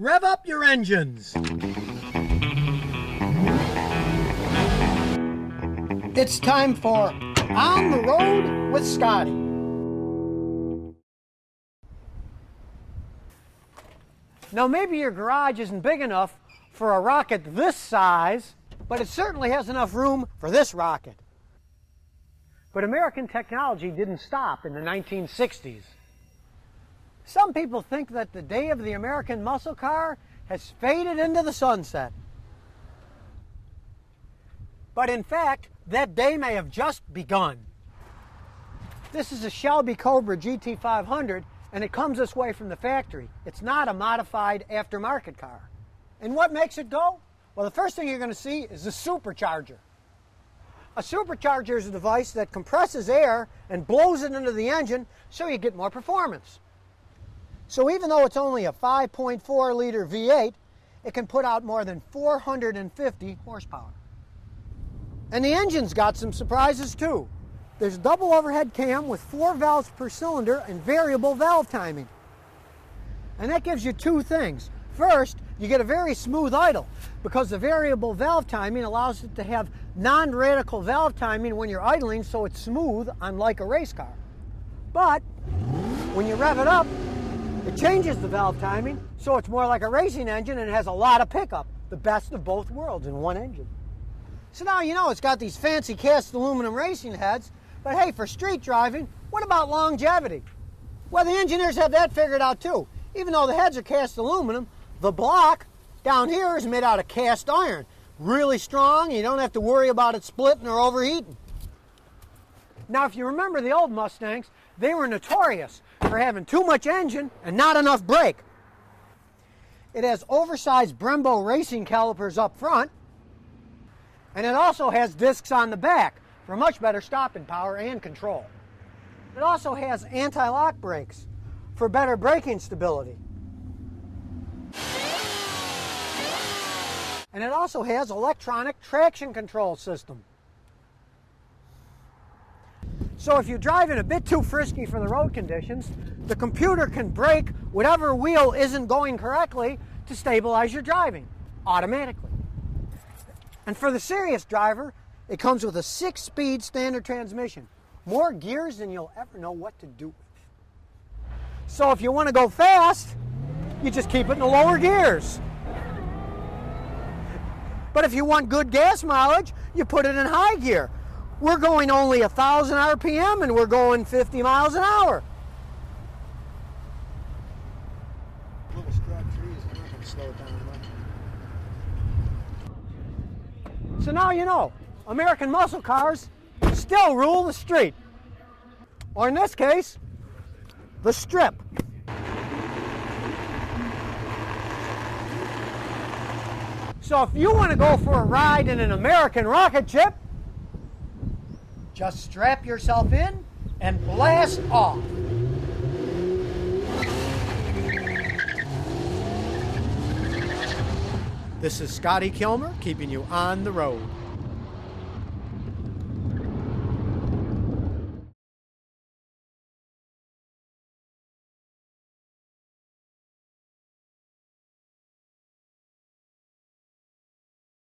Rev up your engines. It's time for On the Road with Scotty. Now maybe your garage isn't big enough for a rocket this size, but it certainly has enough room for this rocket. But American technology didn't stop in the 1960s. Some people think that the day of the American muscle car has faded into the sunset. But in fact, that day may have just begun. This is a Shelby Cobra GT500, and it comes this way from the factory. It's not a modified aftermarket car. And what makes it go? Well, the first thing you're going to see is a supercharger. A supercharger is a device that compresses air and blows it into the engine so you get more performance. So even though it's only a 5.4 liter V8, it can put out more than 450 horsepower. And the engine's got some surprises too. There's double overhead cam with 4 valves per cylinder and variable valve timing. And that gives you two things. First, you get a very smooth idle because the variable valve timing allows it to have non-radical valve timing when you're idling, so it's smooth, unlike a race car. But when you rev it up, it changes the valve timing, so it's more like a racing engine and it has a lot of pickup, the best of both worlds in one engine. So now you know it's got these fancy cast aluminum racing heads, but hey, for street driving, what about longevity? Well, the engineers have that figured out too. Even though the heads are cast aluminum, the block down here is made out of cast iron. Really strong, you don't have to worry about it splitting or overheating. Now, if you remember the old Mustangs, they were notorious for having too much engine and not enough brake. It has oversized Brembo racing calipers up front, and it also has discs on the back for much better stopping power and control. It also has anti-lock brakes for better braking stability. And it also has electronic traction control system. So if you're driving a bit too frisky for the road conditions, the computer can brake whatever wheel isn't going correctly to stabilize your driving automatically. And for the serious driver, it comes with a 6-speed standard transmission. More gears than you'll ever know what to do with. So if you want to go fast, you just keep it in the lower gears. But if you want good gas mileage, you put it in high gear. We're going only 1,000 RPM and we're going 50 miles an hour. Little strap trees are not going to slow it down much. So now you know, American muscle cars still rule the street. Or in this case, the strip. So if you want to go for a ride in an American rocket ship, just strap yourself in and blast off. This is Scotty Kilmer keeping you on the road.